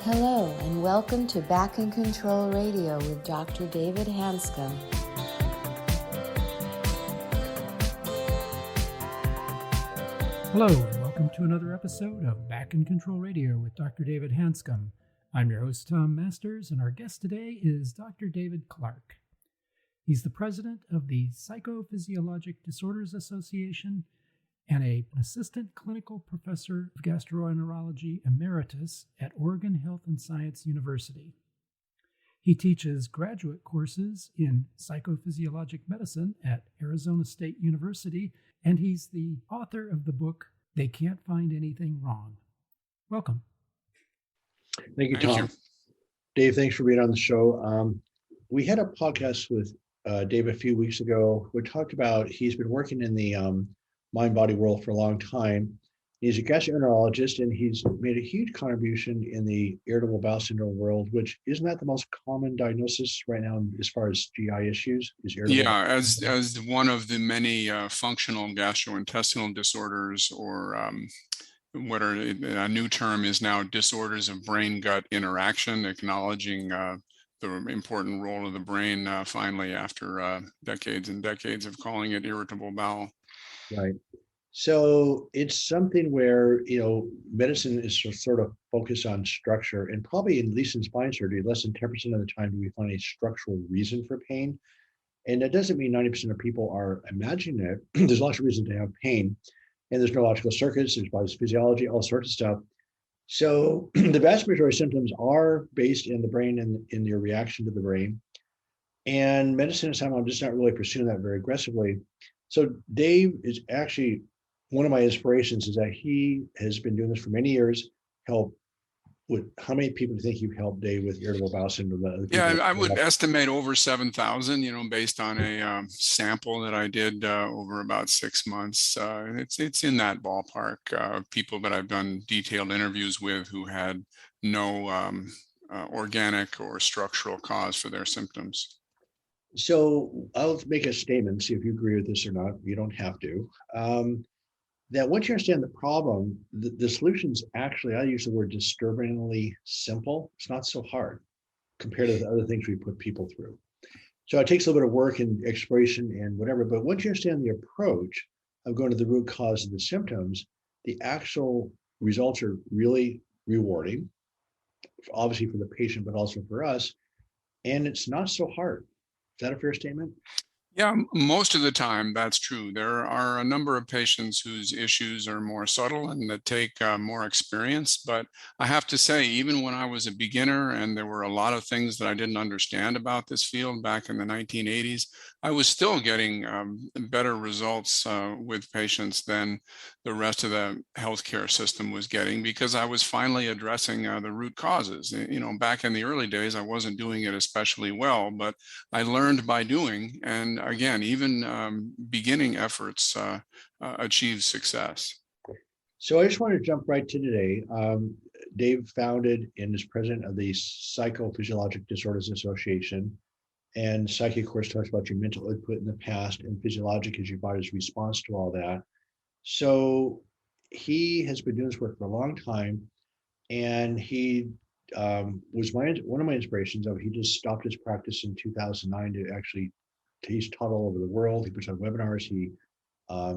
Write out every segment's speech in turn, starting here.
Hello, and welcome to Back in Control Radio with Dr. David Hanscom. Hello, and welcome to another episode of Back in Control Radio with Dr. David Hanscom. I'm your host, Tom Masters, and our guest today is Dr. David Clark. He's the president of the Psychophysiologic Disorders Association and an assistant clinical professor of gastroenterology emeritus at Oregon Health and Science University. He teaches graduate courses in psychophysiologic medicine at Arizona State University, and he's the author of the book, They Can't Find Anything Wrong. Welcome. Thank you, Tom. Dave, thanks for being on the show. We had a podcast with Dave a few weeks ago. We talked about, he's been working in the mind-body world for a long time. He's a gastroenterologist, and he's made a huge contribution in the irritable bowel syndrome world, which isn't that the most common diagnosis right now as far as GI issues? As one of the many functional gastrointestinal disorders, or what are a new term is now disorders of brain-gut interaction, acknowledging the important role of the brain finally after decades and decades of calling it irritable bowel. Right. So it's something where, medicine is sort of focused on structure, and probably, at least in spine surgery, less than 10% of the time do we find a structural reason for pain. And that doesn't mean 90% of people are imagining it. There's lots of reasons to have pain, and there's neurological circuits, there's body physiology, all sorts of stuff. So the vast majority of symptoms are based in the brain and in your reaction to the brain. And medicine is somehow just not really pursuing that very aggressively. So Dave is actually one of my inspirations, is that he has been doing this for many years. How many people do you think you've helped, Dave, with irritable bowel syndrome? Yeah, I would estimate over 7,000, based on a sample that I did over about 6 months. It's in that ballpark. People that I've done detailed interviews with who had no organic or structural cause for their symptoms. So I'll make a statement, see if you agree with this or not. You don't have to. That once you understand the problem, the solution's actually, I use the word disturbingly simple. It's not so hard compared to the other things we put people through. So it takes a little bit of work and exploration and whatever, but once you understand the approach of going to the root cause of the symptoms, the actual results are really rewarding, obviously for the patient, but also for us. And it's not so hard. Is that a fair statement? Yeah, most of the time that's true. There are a number of patients whose issues are more subtle and that take more experience. But I have to say, even when I was a beginner and there were a lot of things that I didn't understand about this field back in the 1980s, I was still getting better results with patients than the rest of the healthcare system was getting, because I was finally addressing the root causes. Back in the early days, I wasn't doing it especially well, but I learned by doing. And again, even beginning efforts achieve success. So I just want to jump right to today. Dave founded and is president of the Psychophysiologic Disorders Association. And psyche, of course, talks about your mental input in the past, and physiologic is your body's response to all that. So he has been doing this work for a long time, and he was one of my inspirations. He just stopped his practice in 2009 to actually. He's taught all over the world. He puts on webinars. He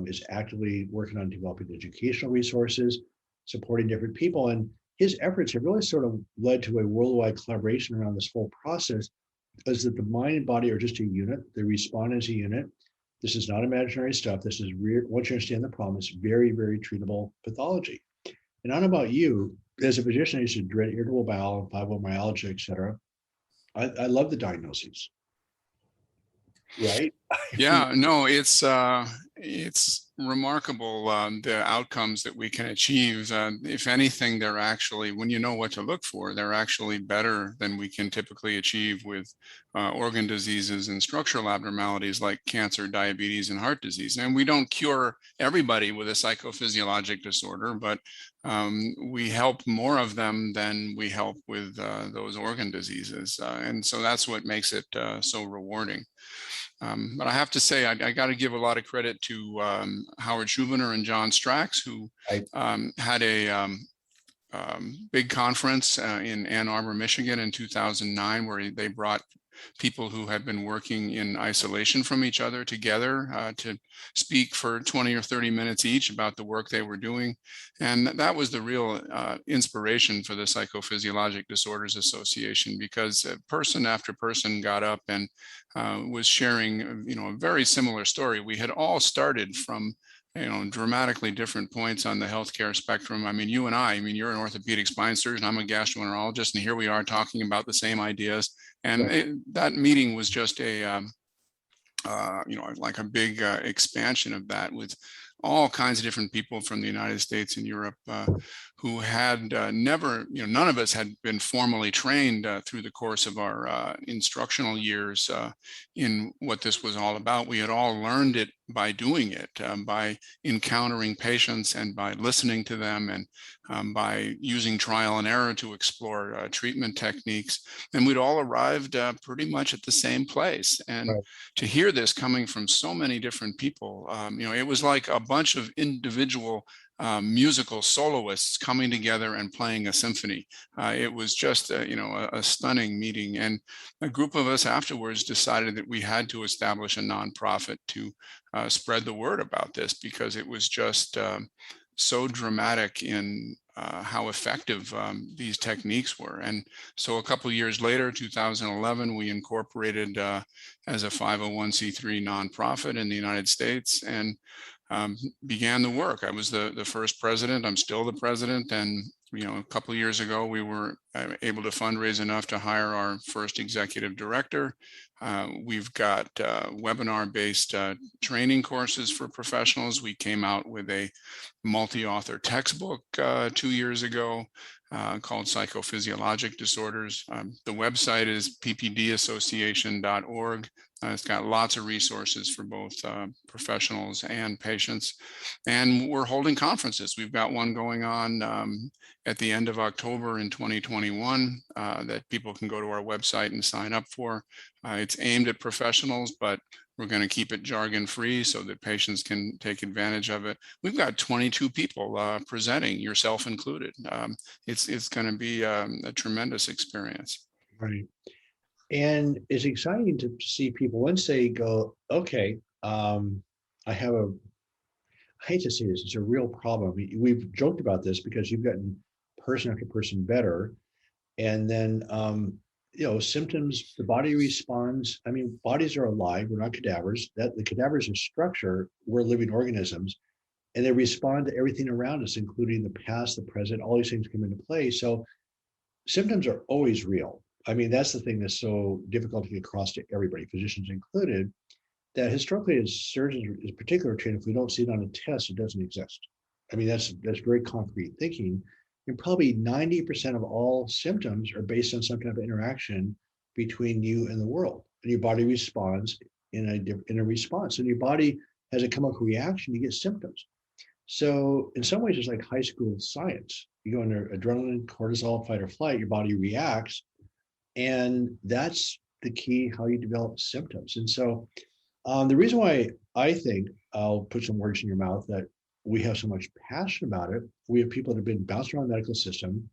is actively working on developing educational resources, supporting different people. And his efforts have really sort of led to a worldwide collaboration around this whole process, is that the mind and body are just a unit. They respond as a unit. This is not imaginary stuff. This is real. Once you understand the problem, it's very, very treatable pathology. And I don't know about you, as a physician, I used to dread irritable bowel, fibromyalgia, et cetera. I love the diagnoses. Right? Yeah, no, it's remarkable the outcomes that we can achieve. If anything, they're actually, when you know what to look for, they're actually better than we can typically achieve with organ diseases and structural abnormalities like cancer, diabetes, and heart disease. And we don't cure everybody with a psychophysiologic disorder, but we help more of them than we help with those organ diseases. And so that's what makes it so rewarding. But I have to say, I got to give a lot of credit to Howard Schubiner and John Strax, who had big conference in Ann Arbor, Michigan in 2009, where they brought people who had been working in isolation from each other together to speak for 20 or 30 minutes each about the work they were doing. And that was the real inspiration for the Psychophysiologic Disorders Association, because person after person got up and was sharing, a very similar story. We had all started from dramatically different points on the healthcare spectrum. I mean, you and you're an orthopedic spine surgeon, I'm a gastroenterologist, and here we are talking about the same ideas. And that meeting was just like a big expansion of that, with all kinds of different people from the United States and Europe who had never, none of us had been formally trained through the course of our instructional years in what this was all about. We had all learned it by doing it, by encountering patients and by listening to them, and by using trial and error to explore treatment techniques. And we'd all arrived pretty much at the same place. And to hear this coming from so many different people, it was like a bunch of individual musical soloists coming together and playing a symphony. It was just a stunning meeting, and a group of us afterwards decided that we had to establish a nonprofit to spread the word about this, because it was just so dramatic in how effective these techniques were. And so a couple of years later, 2011, we incorporated as a 501c3 nonprofit in the United States, and began the work. I was the first president. I'm still the president. And, a couple of years ago, we were able to fundraise enough to hire our first executive director. We've got webinar-based training courses for professionals. We came out with a multi-author textbook 2 years ago called Psychophysiologic Disorders. The website is ppdassociation.org. It's got lots of resources for both professionals and patients. And we're holding conferences. We've got one going on at the end of October in 2021 that people can go to our website and sign up for. It's aimed at professionals, but we're going to keep it jargon free so that patients can take advantage of it. We've got 22 people presenting, yourself included. It's going to be a tremendous experience. Right. And it's exciting to see people once they go, okay, I hate to say this, it's a real problem. We've joked about this because you've gotten person after person better. And then, symptoms, the body responds. I mean, bodies are alive, we're not cadavers. The cadavers are structure, we're living organisms, and they respond to everything around us, including the past, the present, all these things come into play. So symptoms are always real. I mean, that's the thing that's so difficult to get across to everybody, physicians included, that historically as surgeons, in particular trained, if we don't see it on a test, it doesn't exist. I mean, that's very concrete thinking. And probably 90% of all symptoms are based on some type of interaction between you and the world. And your body responds in a response. And your body has a chemical reaction, you get symptoms. So in some ways, it's like high school science. You go under adrenaline, cortisol, fight or flight, your body reacts. And that's the key, how you develop symptoms. And so the reason why I think, I'll put some words in your mouth, that we have so much passion about it, we have people that have been bounced around the medical system.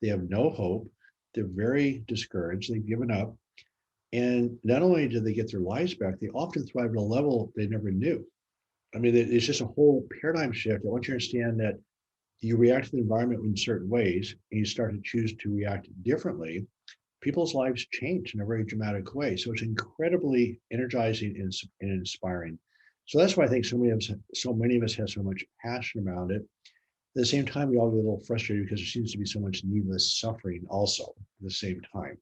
They have no hope. They're very discouraged. They've given up. And not only do they get their lives back, they often thrive at a level they never knew. I mean, it's just a whole paradigm shift. I want you to understand that you react to the environment in certain ways, and you start to choose to react differently. People's lives change in a very dramatic way. So it's incredibly energizing and inspiring. So that's why I think so many of us have so much passion about it. At the same time, we all get a little frustrated because there seems to be so much needless suffering also at the same time.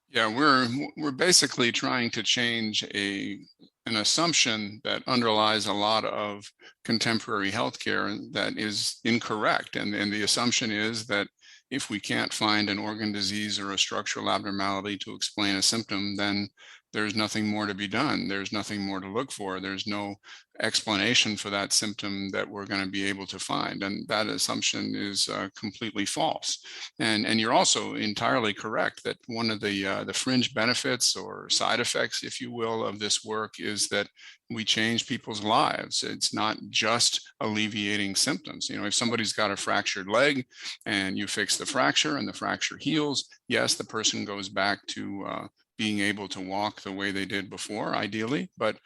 Yeah, we're basically trying to change an assumption that underlies a lot of contemporary healthcare that is incorrect. And the assumption is that if we can't find an organ disease or a structural abnormality to explain a symptom, then there's nothing more to be done. There's nothing more to look for. There's no explanation for that symptom that we're going to be able to find. And that assumption is completely false. And you're also entirely correct that one of the fringe benefits or side effects, if you will, of this work is that we change people's lives. It's not just alleviating symptoms. If somebody's got a fractured leg and you fix the fracture and the fracture heals, yes, the person goes back to being able to walk the way they did before, ideally, but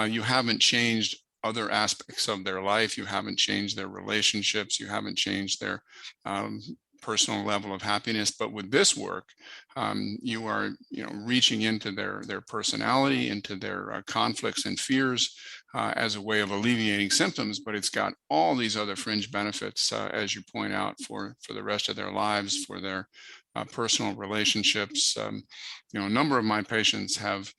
you haven't changed other aspects of their life. You haven't changed their relationships. You haven't changed their personal level of happiness. But with this work, you are reaching into their personality, into their conflicts and fears as a way of alleviating symptoms. But it's got all these other fringe benefits, as you point out, for the rest of their lives, for their personal relationships. A number of my patients have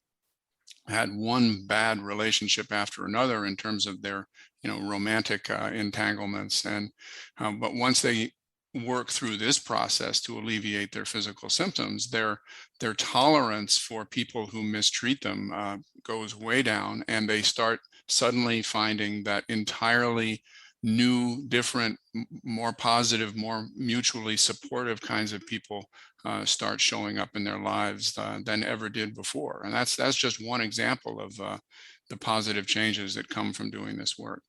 had one bad relationship after another in terms of their romantic entanglements, and but once they work through this process to alleviate their physical symptoms, their tolerance for people who mistreat them goes way down, and they start suddenly finding that entirely new, different, more positive, more mutually supportive kinds of people start showing up in their lives than ever did before. And that's just one example of the positive changes that come from doing this work.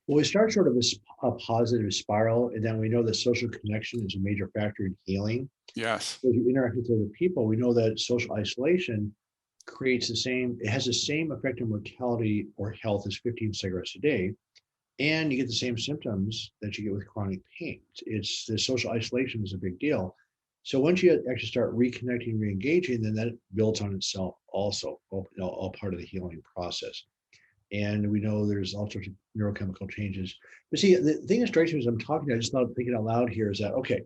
Well, we start sort of a positive spiral, and then we know that social connection is a major factor in healing. Yes. As you interact with other people, we know that social isolation has the same effect on mortality or health as 15 cigarettes a day. And you get the same symptoms that you get with chronic pain. It's the social isolation is a big deal. So once you actually start reconnecting, re-engaging, then that builds on itself also, all part of the healing process. And we know there's all sorts of neurochemical changes. But see, the thing that strikes me as I'm talking, I just thought thinking out loud here is that, okay,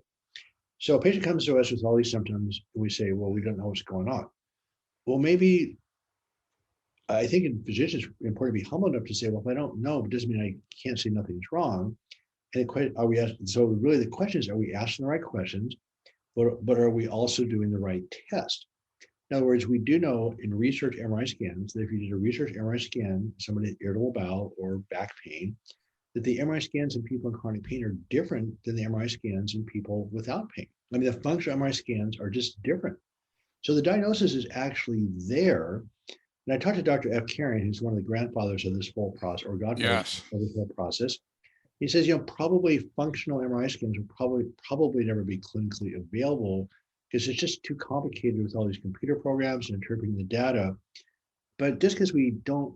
so a patient comes to us with all these symptoms, and we say, well, we don't know what's going on. Well, maybe I think in physicians, it's important to be humble enough to say, well, if I don't know, it doesn't mean I can't say nothing's wrong. And are we asking? So really the question is, are we asking the right questions, but are we also doing the right test? In other words, we do know in research MRI scans that if you did a research MRI scan, somebody with irritable bowel or back pain, that the MRI scans in people in chronic pain are different than the MRI scans in people without pain. I mean, the functional MRI scans are just different. So the diagnosis is actually there. And I talked to Dr. F. Karen, who's one of the grandfathers of this whole process, or godfather Yes. of this whole process. He says, probably functional MRI scans will probably never be clinically available because it's just too complicated with all these computer programs and interpreting the data. But just because we don't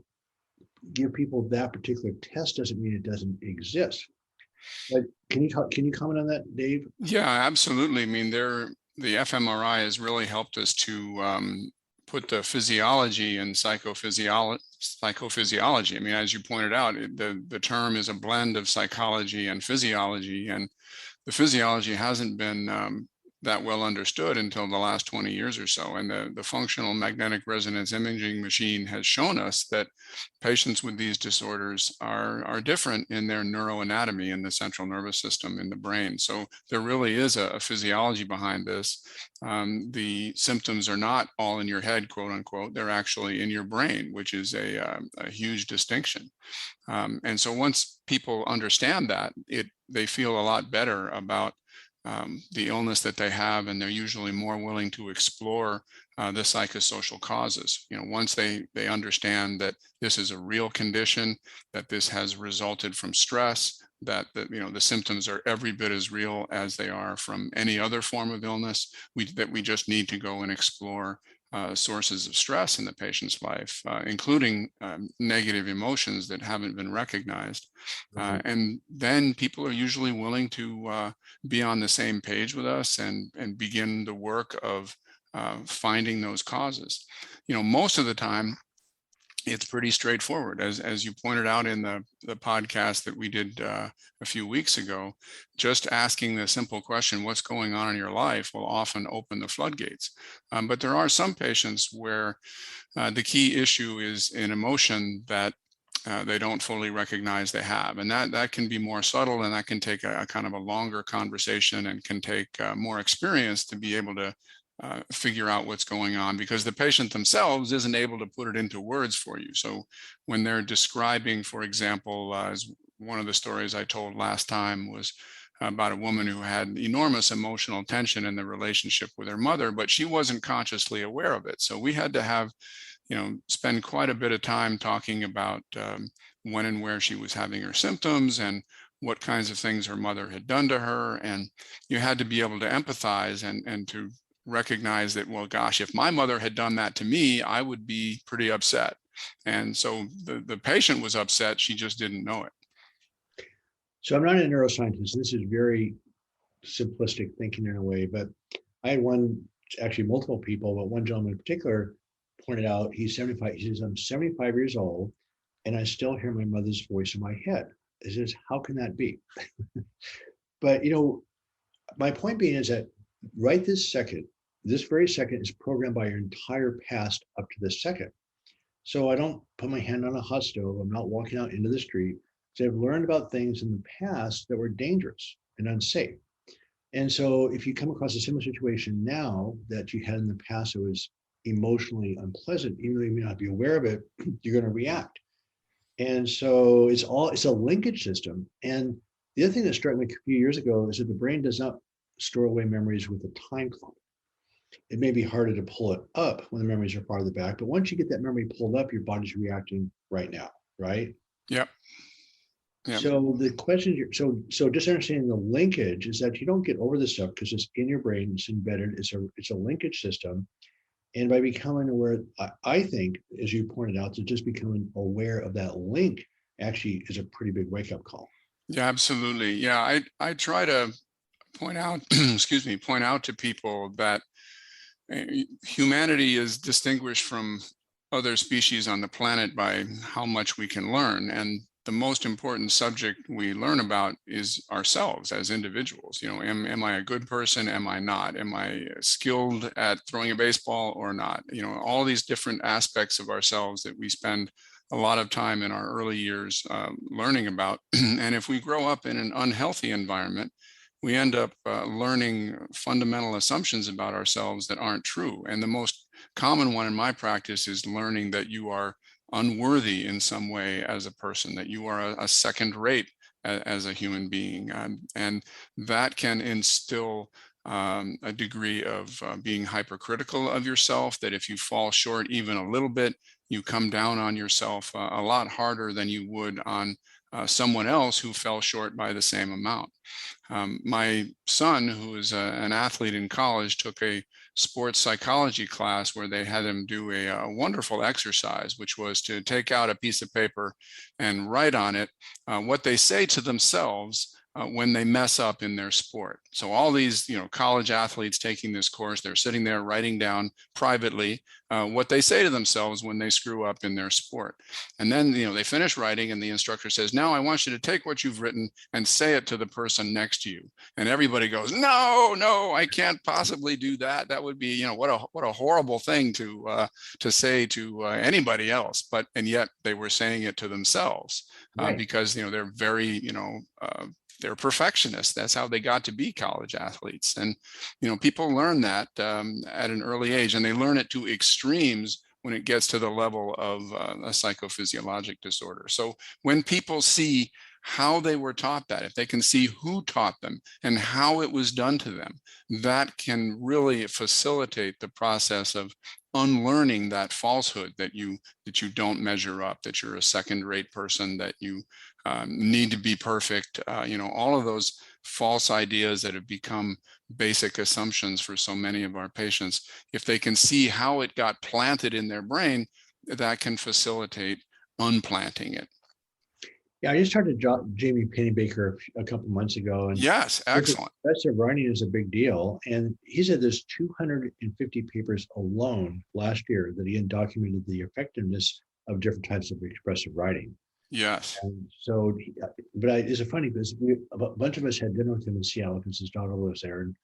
give people that particular test doesn't mean it doesn't exist. But can you comment on that, Dave? Yeah, absolutely. I mean, the fMRI has really helped us to put the physiology and psychophysiology. I mean, as you pointed out, the term is a blend of psychology and physiology, and the physiology hasn't been that well understood until the last 20 years or so. And the functional magnetic resonance imaging machine has shown us that patients with these disorders are different in their neuroanatomy in the central nervous system in the brain. So there really is a physiology behind this. The symptoms are not all in your head, quote unquote. They're actually in your brain, which is a huge distinction. And so once people understand that, they feel a lot better about the illness that they have, and they're usually more willing to explore the psychosocial causes. Once they understand that this is a real condition, that this has resulted from stress, that the symptoms are every bit as real as they are from any other form of illness, that we just need to go and explore sources of stress in the patient's life, including negative emotions that haven't been recognized. And then people are usually willing to be on the same page with us and begin the work of finding those causes. Most of the time, it's pretty straightforward. As you pointed out in the podcast that we did a few weeks ago, just asking the simple question, what's going on in your life, will often open the floodgates. But there are some patients where the key issue is an emotion that they don't fully recognize they have. And that can be more subtle, and that can take a kind of a longer conversation and can take more experience to be able to figure out what's going on, because the patient themselves isn't able to put it into words for you. So when they're describing, for example, as one of the stories I told last time was about a woman who had enormous emotional tension in the relationship with her mother, but she wasn't consciously aware of it. So we had to have, spend quite a bit of time talking about when and where she was having her symptoms and what kinds of things her mother had done to her. And you had to be able to empathize and to recognize that, well, gosh, if my mother had done that to me, I would be pretty upset. And so the patient was upset, she just didn't know it. So I'm not a neuroscientist. This is very simplistic thinking in a way, but I had actually multiple people, but one gentleman in particular pointed out, he's 75. He says, I'm 75 years old and I still hear my mother's voice in my head. He says, how can that be? But, my point being is that right this very second is programmed by your entire past up to this second. So I don't put my hand on a hot stove. I'm not walking out into the street. So I've learned about things in the past that were dangerous and unsafe. And so if you come across a similar situation now that you had in the past that was emotionally unpleasant, even though you may not be aware of it, you're going to react. And so it's a linkage system. And the other thing that struck me a few years ago is that the brain does not store away memories with a time clock. It may be harder to pull it up when the memories are farther back, but once you get that memory pulled up, your body's reacting right now, right? Yep. Yep. So the question, so just understanding the linkage is that you don't get over this stuff because it's in your brain, it's embedded, it's a linkage system. And by becoming aware, I think, as you pointed out, that just becoming aware of that link actually is a pretty big wake-up call. Yeah, absolutely. Yeah, I try to point out, point out to people that humanity is distinguished from other species on the planet by how much we can learn. And the most important subject we learn about is ourselves as individuals. Am I a good person? Am I not? Am I skilled at throwing a baseball or not? All these different aspects of ourselves that we spend a lot of time in our early years learning about. And if we grow up in an unhealthy environment, we end up learning fundamental assumptions about ourselves that aren't true. And the most common one in my practice is learning that you are unworthy in some way as a person, that you are a second rate as a human being. And that can instill a degree of being hypercritical of yourself, that if you fall short even a little bit, you come down on yourself a lot harder than you would on someone else who fell short by the same amount. My son, who is an athlete in college, took a sports psychology class where they had him do a wonderful exercise, which was to take out a piece of paper and write on it what they say to themselves when they mess up in their sport. So all these, college athletes taking this course, they're sitting there writing down privately what they say to themselves when they screw up in their sport. And then, they finish writing and the instructor says, now I want you to take what you've written and say it to the person next to you. And everybody goes, no, I can't possibly do that. That would be, what a horrible thing to say to anybody else. And yet they were saying it to themselves Right. because, they're very, they're perfectionists. That's how they got to be college athletes. And, people learn that at an early age, and they learn it to extremes when it gets to the level of a psychophysiologic disorder. So when people see how they were taught that, if they can see who taught them and how it was done to them, that can really facilitate the process of unlearning that falsehood that you don't measure up, that you're a second-rate person, that you need to be perfect. All of those false ideas that have become basic assumptions for so many of our patients. If they can see how it got planted in their brain, that can facilitate unplanting it. Yeah, I just talked to Jamie Pennybaker a couple months ago. And yes, excellent. Expressive writing is a big deal. And he said there's 250 papers alone last year that he had documented the effectiveness of different types of expressive writing. Yes. And so, it's funny because a bunch of us had dinner with him in Seattle because his daughter lives there. And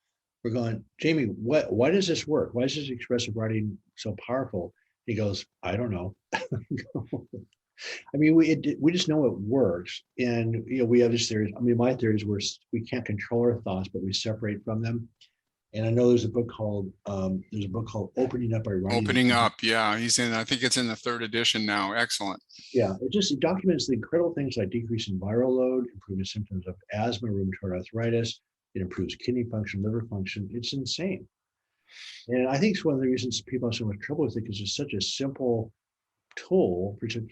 we're going, Jamie, why does this work? Why is this expressive writing so powerful? He goes, I don't know. I mean, we just know it works. And, we have this theory. I mean, my theory is we can't control our thoughts, but we separate from them. And I know there's a book called Opening Up by Ronnie. Opening Up, yeah. I think it's in the 3rd edition now. Excellent. Yeah, it documents the incredible things like decreasing viral load, improving symptoms of asthma, rheumatoid arthritis. It improves kidney function, liver function. It's insane. And I think it's one of the reasons people have so much trouble with it, because it's such a simple tool for such,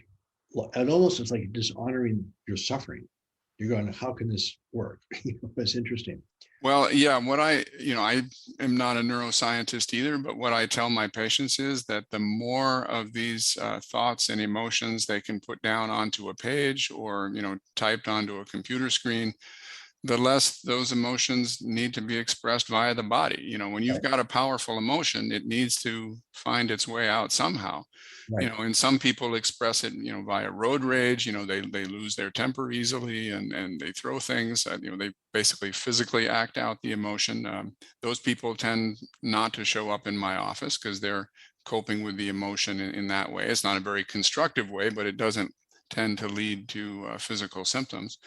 and almost it's like dishonoring your suffering. You're going, how can this work? It's interesting. Well, yeah, I am not a neuroscientist either, but what I tell my patients is that the more of these thoughts and emotions they can put down onto a page or, typed onto a computer screen, the less those emotions need to be expressed via the body. When you've got a powerful emotion, it needs to find its way out somehow. Right. And some people express it, via road rage. They lose their temper easily and they throw things. They basically physically act out the emotion. Those people tend not to show up in my office because they're coping with the emotion in that way. It's not a very constructive way, but it doesn't tend to lead to physical symptoms.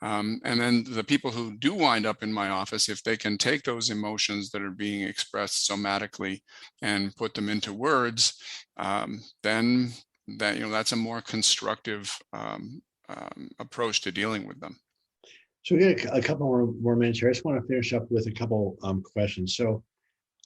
And then the people who do wind up in my office, if they can take those emotions that are being expressed somatically and put them into words, then that's a more constructive approach to dealing with them. So we got a couple more minutes here. I just want to finish up with a couple questions. So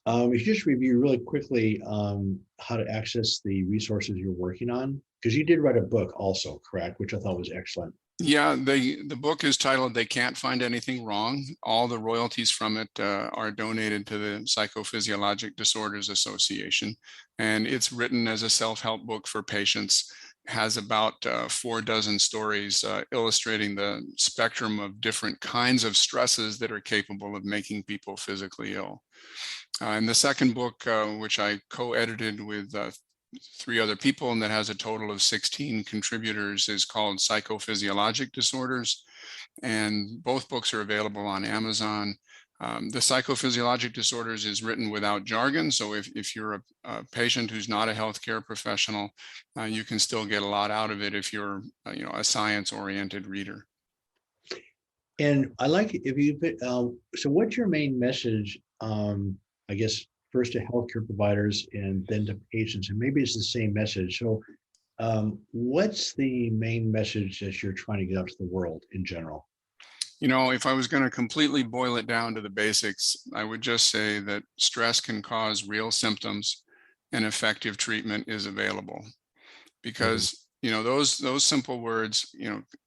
if you just review really quickly how to access the resources you're working on, because you did write a book also, correct? Which I thought was excellent. Yeah, the book is titled "They Can't Find Anything Wrong." All the royalties from it are donated to the Psychophysiologic Disorders Association, and it's written as a self-help book for patients. Has about 4 dozen stories illustrating the spectrum of different kinds of stresses that are capable of making people physically ill. And the second book, which I co-edited with 3 other people, and that has a total of 16 contributors, is called Psychophysiologic Disorders. And both books are available on Amazon. The Psychophysiologic Disorders is written without jargon. So if you're a patient who's not a healthcare professional, you can still get a lot out of it if you're a science-oriented reader. And I like if you, so what's your main message, I guess, first to healthcare providers and then to patients, and maybe it's the same message. So what's the main message that you're trying to get out to the world in general? If I was going to completely boil it down to the basics, I would just say that stress can cause real symptoms and effective treatment is available. Because, those simple words,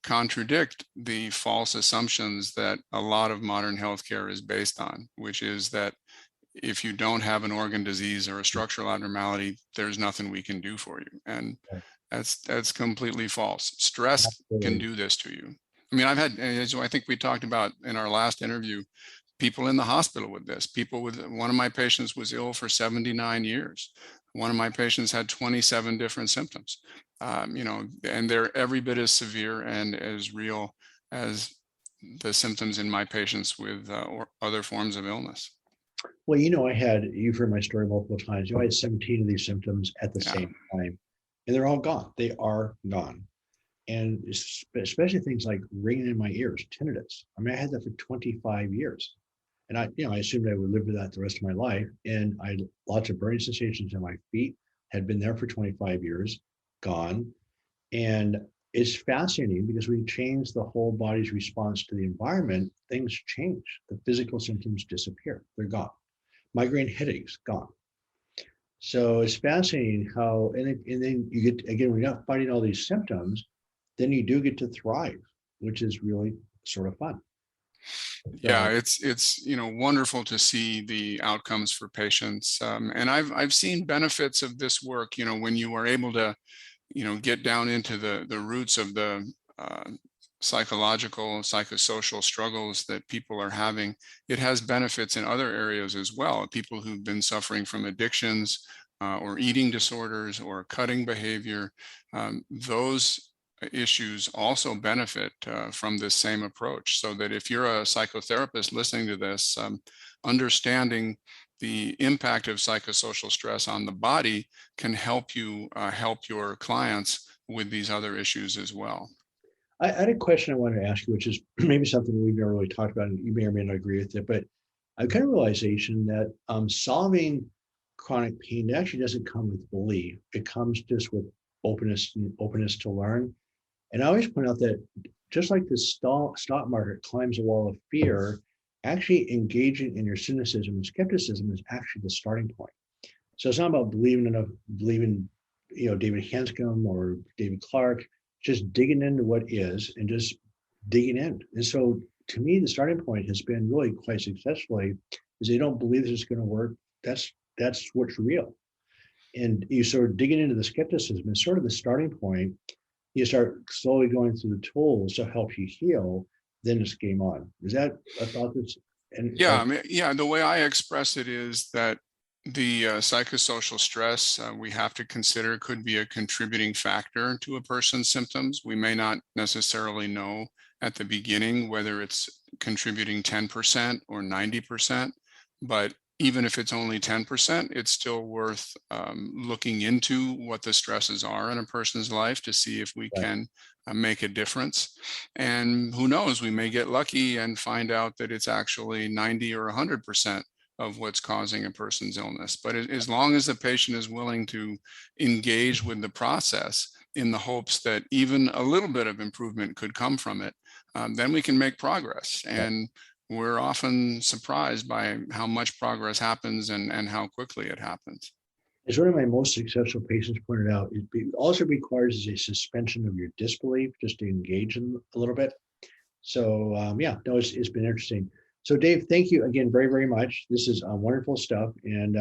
contradict the false assumptions that a lot of modern healthcare is based on, which is that if you don't have an organ disease or a structural abnormality, there's nothing we can do for you. And that's completely false. Stress can do this to you. I mean, I've had, as I think we talked about in our last interview, people in the hospital with this. One of my patients was ill for 79 years. One of my patients had 27 different symptoms, and they're every bit as severe and as real as the symptoms in my patients with or other forms of illness. Well, you've heard my story multiple times. I had 17 of these symptoms at the same time, and they're all gone. They are gone. And especially things like ringing in my ears, tinnitus. I mean, I had that for 25 years. And I assumed I would live with that the rest of my life. And I had lots of burning sensations in my feet, had been there for 25 years, gone. And it's fascinating because we change the whole body's response to the environment, things change. The physical symptoms disappear, they're gone. Migraine headaches, gone. So it's fascinating how, and then you get, again, when you're not fighting all these symptoms, then you do get to thrive, which is really sort of fun. Yeah, it's wonderful to see the outcomes for patients, and I've seen benefits of this work. When you are able to, get down into the roots of the psychological, psychosocial struggles that people are having, it has benefits in other areas as well. People who've been suffering from addictions or eating disorders or cutting behavior, those issues also benefit from this same approach. So that if you're a psychotherapist listening to this, understanding the impact of psychosocial stress on the body can help you help your clients with these other issues as well. I had a question I wanted to ask you, which is maybe something we've never really talked about, and you may or may not agree with it, but I've come to realization that solving chronic pain actually doesn't come with belief. It comes just with openness to learn. And I always point out that just like the stock market climbs a wall of fear, actually engaging in your cynicism and skepticism is actually the starting point. So it's not about believing, David Hanscom or David Clark, just digging into what is and just digging in. And so to me, the starting point has been really quite successfully is they don't believe this is going to work. That's what's real. And you sort digging into the skepticism is sort of the starting point. You start slowly going through the tools to help you heal, then it's game on. Is that a thought that's... The way I express it is that the psychosocial stress we have to consider could be a contributing factor to a person's symptoms. We may not necessarily know at the beginning whether it's contributing 10% or 90%, but even if it's only 10%, it's still worth looking into what the stresses are in a person's life to see if we can make a difference. And who knows, we may get lucky and find out that it's actually 90 or 100% of what's causing a person's illness. But as long as the patient is willing to engage with the process in the hopes that even a little bit of improvement could come from it, then we can make progress. And we're often surprised by how much progress happens and how quickly it happens. As one of my most successful patients pointed out, it also requires is a suspension of your disbelief just to engage in a little bit. So it's been interesting. So Dave, thank you again very, very much. This is wonderful stuff. And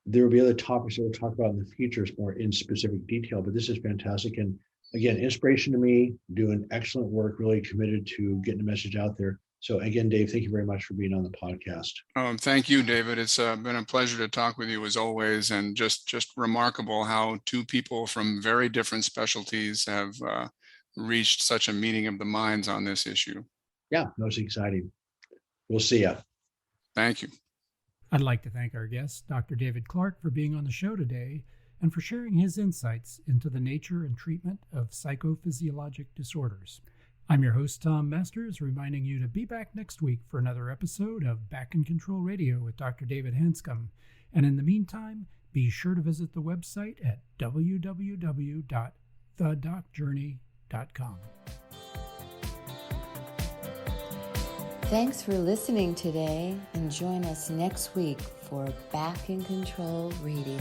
there will be other topics that we'll talk about in the future more in specific detail, but this is fantastic. And again, inspiration to me, doing excellent work, really committed to getting the message out there. So again, Dave, thank you very much for being on the podcast. Thank you, David. It's been a pleasure to talk with you as always, and just remarkable how two people from very different specialties have reached such a meeting of the minds on this issue. Yeah, that was exciting. We'll see you. Thank you. I'd like to thank our guest, Dr. David Clark, for being on the show today and for sharing his insights into the nature and treatment of psychophysiologic disorders. I'm your host, Tom Masters, reminding you to be back next week for another episode of Back in Control Radio with Dr. David Hanscom. And in the meantime, be sure to visit the website at www.thedocjourney.com. Thanks for listening today, and join us next week for Back in Control Radio.